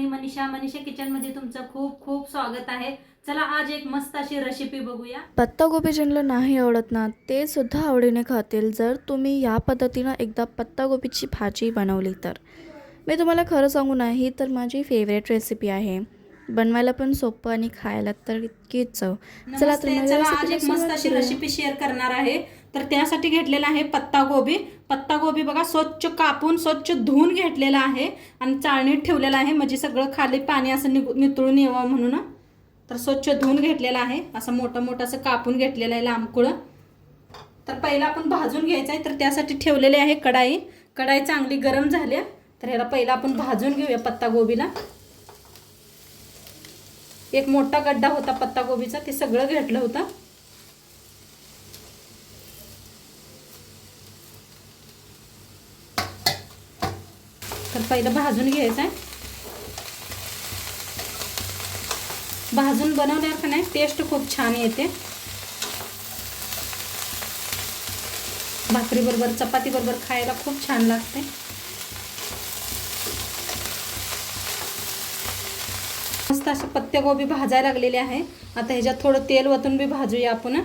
मी मनीषा किचनमध्ये तुमचं खूप खूप स्वागत आहे। चला आज एक मस्त अशी रेसिपी बघूया। पत्तागोबी ज्यांना नाही आवडत ना ते सुद्धा आवडीने खातील जर तुम्ही या पद्धतीनं एकदा पत्तागोबीची भाजी बनवली तर। मी तुम्हाला खरं सांगू ना, ही तर माझी फेवरेट रेसिपी आहे। बनवायला पण सोपं आणि खायला तर इतकीच चव। चला तर नमस्ते, माझ्या चला आज रेसिपीला एक मस्त सुरुवात अशी करूया। रेसिपी शेअर करणार आहे। तर त्यासाठी घेतलेला आहे पत्तागोबी। पत्तागोबी बघा स्वच्छ कापून स्वच्छ धुवून घेतलेला आहे आणि चाळणीत ठेवलेला आहे, म्हणजे सगळं खाली पाणी असं नितळून यावं म्हणून। तर स्वच्छ धुवून घेतलेला आहे, असं मोठं मोठं असं कापून घेतलेलं आहे लांबकुळं। तर पहिला आपण भाजून घ्यायचं आहे, तर त्यासाठी ठेवलेले आहे कढाई। कढाई चांगली गरम झाली, तर ह्याला पहिला आपण भाजून घेऊया पत्तागोबीला। एक मोठा गड्डा होता पत्तागोबीचा, ते सगळं घेतलं होतं। तर पहिलं भाजून घ्यायचं आहे। भाजून बनवल्यावर का नाही टेस्ट खूप छान येते। भाकरी बरोबर चपाती बरोबर खायला खूप छान लागते। मस्त अशी पत्तागोबी भाजायला लागलेली आहे। आता ह्याच्यात थोडं तेल वतून बी भाजूया आपण।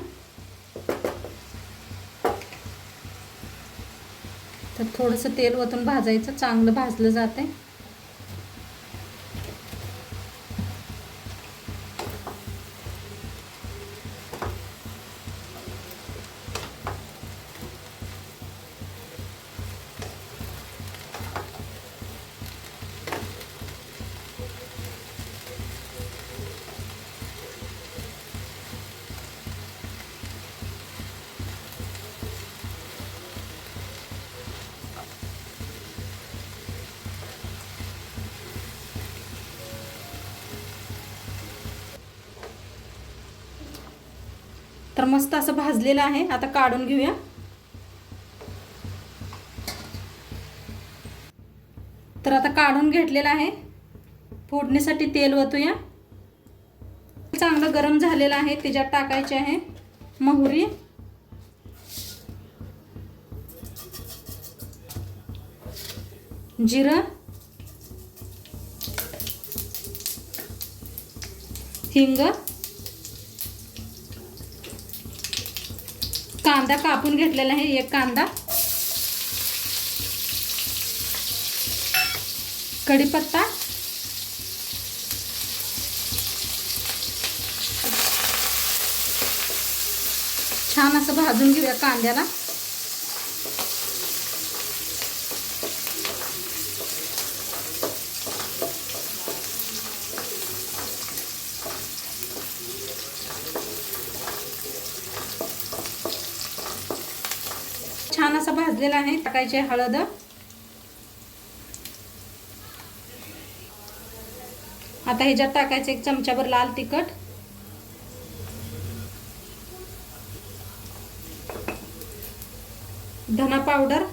तर थोडंसं तेल वतून भाजायचं, चांगलं भाजलं जाते। तर मस्त असं भाजलेलं आहे, आता काढून घेऊया। तर आता काढून घेतलेलं आहे। फोडणीसाठी तेल वतूया। चांगलं गरम झालेलं आहे, त्याच्यात टाकायचे आहे मोहरी, जिरं, हिंग, कांदा कापून घेतलेला आहे एक कांदा, कढीपत्ता, छान असं भाजून घेऊया कांद्याला। छान असं भाजलेला आहे, टाकायचे हळद, आता ह्याच्यात टाकायचं 1 चमचाभर लाल तिखट, धना पावडर,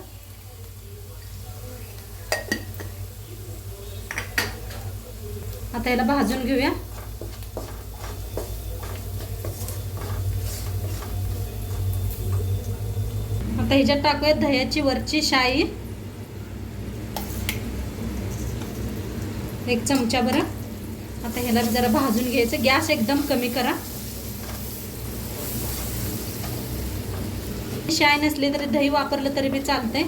आता याला भाजून घेऊया। आता ह्याच्यात टाकूया दह्याची वरची शाई 1 चमचाभर। आता ह्याला जरा भाजून घ्यायचं, गॅस एकदम कमी करा। शाय नसले तरी दही वापरलं तरी बी चालतंय।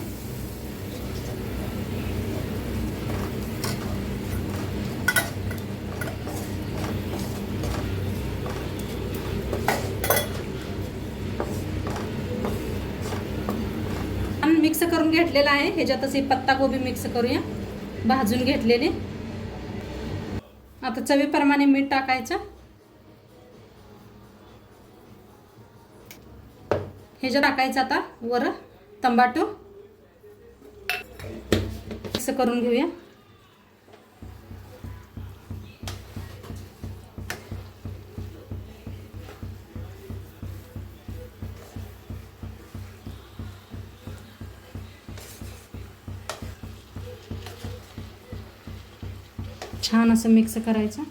मिक्स करून घेतलेला आहे, ह्याच्यातच ही पत्तागोबी मिक्स करूया भाजून घेतलेली। आता चवीप्रमाणे मीठ टाकायचं, ह्याच्यात टाकायचं आता वर टमाटो, मिक्स करून घेऊया। छान असं मिक्स करायचं।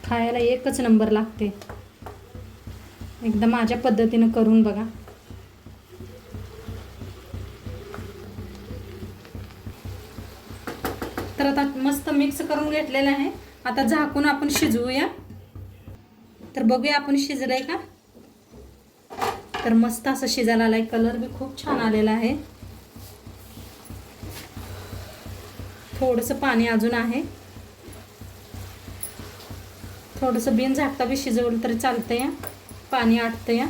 खायला एकच नंबर लागते। एकदा माझ्या पद्धतीनं करून बघा. तर आता मस्त मिक्स करून घेतलेलं आहे. आता झाकून आपण शिजवूया. तर बघूया आपण शिजलंय का. तर मस्त असं शिजायला आलाय. कलर बी खूप छान आलेला आहे. थोडंसं पाणी अजून आहे. थोडंसं बिन झाकता बी शिजवलं तरी चालतंय. पाणी आटतंय.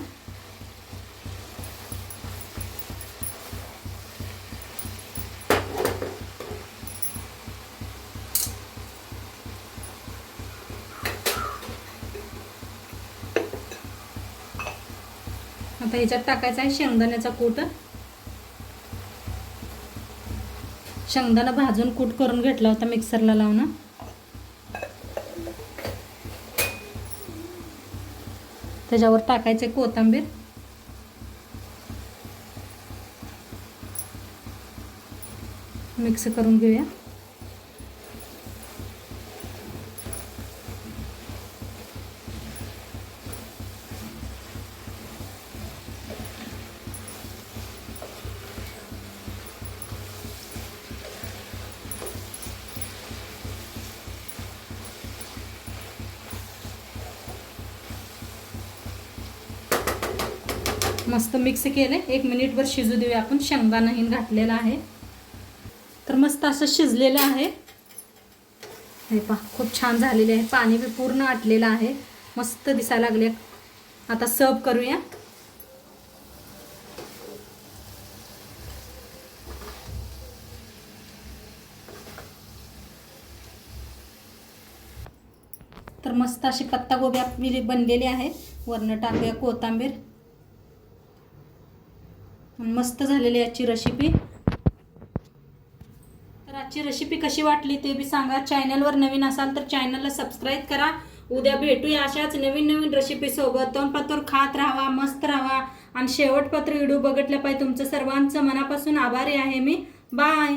आता ह्याच्यात टाकायचा आहे शेंगदाण्याचा कूट. शेंगदाणा भाजून कूट करून घेतला होता मिक्सरला लावून. त्याच्यावर टाकायचे कोथिंबीर. मिक्स करून घेऊया. मस्त मिक्स केले. 1 मिनिटभर शिजू देऊया आपण. शेंगदाणा घातलेला आहे. तर मस्त असं शिजलेलं आहे. हे पहा खूप छान झालेले आहे. पाणी बी पूर्ण आटलेलं आहे. मस्त दिसायला लागले. आता सर्व करूया. तर मस्त अशी पत्तागोबी आपली बनलेली आहे. वरनं टाकूया कोथिंबीर. मस्त झालेली आजची रेसिपी. तर आजची रेसिपी कशी वाटली ते बी सांगा. चॅनलवर नवीन असाल तर चॅनलला सबस्क्राईब करा. उद्या भेटूया अशाच नवीन नवीन रेसिपी सोबत. तोंडपातूर खात राहावा, मस्त राहावा आणि शेवटपत्र व्हिडिओ बघितल्या पाहिजे. तुमचं सर्वांचं मनापासून आभारी आहे मी. बाय.